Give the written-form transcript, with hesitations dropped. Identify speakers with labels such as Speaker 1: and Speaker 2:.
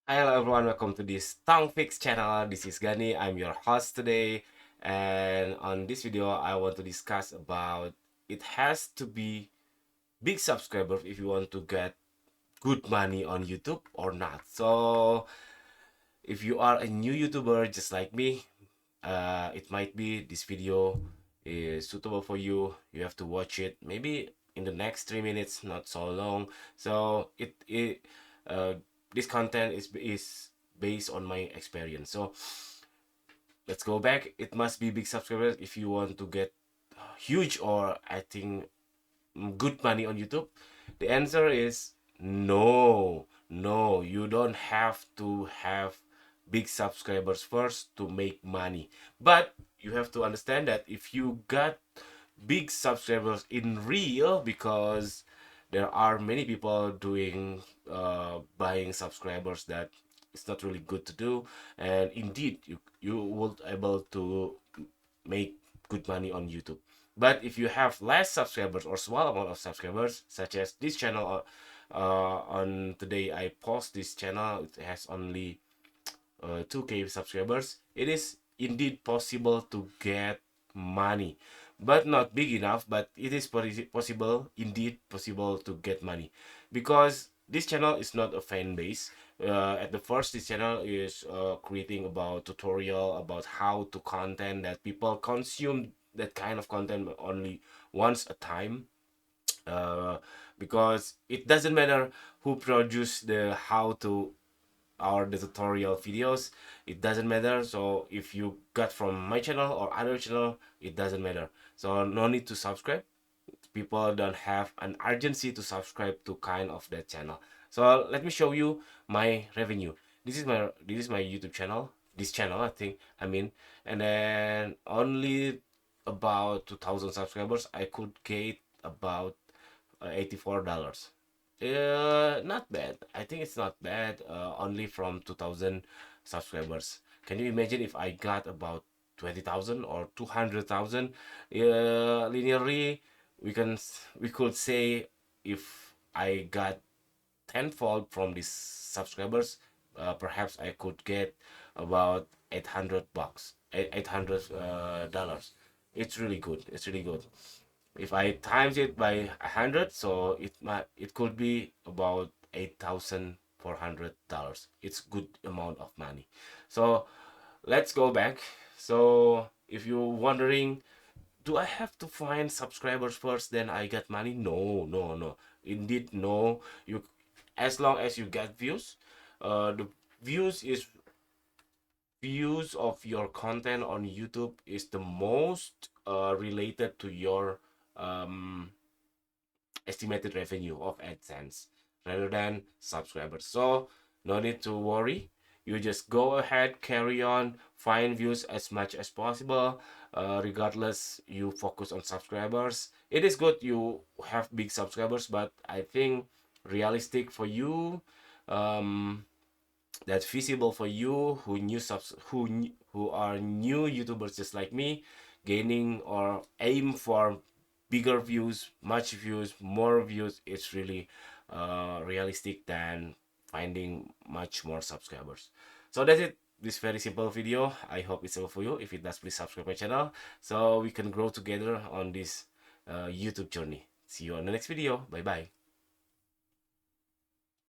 Speaker 1: Hi, hello everyone, welcome to this Tongue Fix channel. This is Gani, I'm your host today, and on this video I want to discuss about it has to be big subscribers if you want to get good money on YouTube or not. So if you are a new YouTuber just like me, it might be this video is suitable for you. You have to watch it maybe in the next 3 minutes, not so long. So uh, this content is based on my experience. So let's go back. It must be big subscribers if you want to get huge or I think good money on YouTube. The answer is no. No, you don't have to have big subscribers first to make money. But you have to understand that if you got big subscribers in real, because there are many people doing buying subscribers that it's not really good to do, and indeed you will able to make good money on YouTube. But if you have less subscribers or small amount of subscribers, such as this channel, on today I post this channel, it has only 2K subscribers. It is indeed possible to get money, but not big enough. But it is possible, indeed possible to get money, because this channel is not a fan base. At the first, this channel is creating about tutorial about how to content that people consume that kind of content only once a time. uh, because it doesn't matter who produce the how to or the tutorial videos, it doesn't matter. So if you got from my channel or other channel, it doesn't matter, so no need to subscribe. People don't have an urgency to subscribe to kind of that channel. So let me show you my revenue. This is my YouTube channel, this channel I mean, and then only about 2,000 subscribers I could get about $84. Not bad. I think it's not bad. Only from 2,000 subscribers. Can you imagine if I got about 20,000 or 200,000 linearly? We could say if I got tenfold from these subscribers, perhaps I could get about 800 bucks, 800 dollars. It's really good. It's really good. If I times it by 100, so it could be about $8,400. It's good amount of money. So let's go back. So if you're wondering, do I have to find subscribers first then I get money? No, no, no. Indeed, no. You, as long as you get views, the views is views of your content on YouTube is the most related to your um, estimated revenue of AdSense rather than subscribers. So no need to worry. You just go ahead, carry on, find views as much as possible. Regardless, you focus on subscribers. It is good you have big subscribers, but I think realistic for you, um, that's feasible for you who are new YouTubers just like me, gaining or aim for bigger views, much views, more views. It's really realistic than finding much more subscribers. So that's it. This very simple video. I hope it's helpful for you. If it does, please subscribe my channel so we can grow together on this YouTube journey. See you on the next video. Bye bye.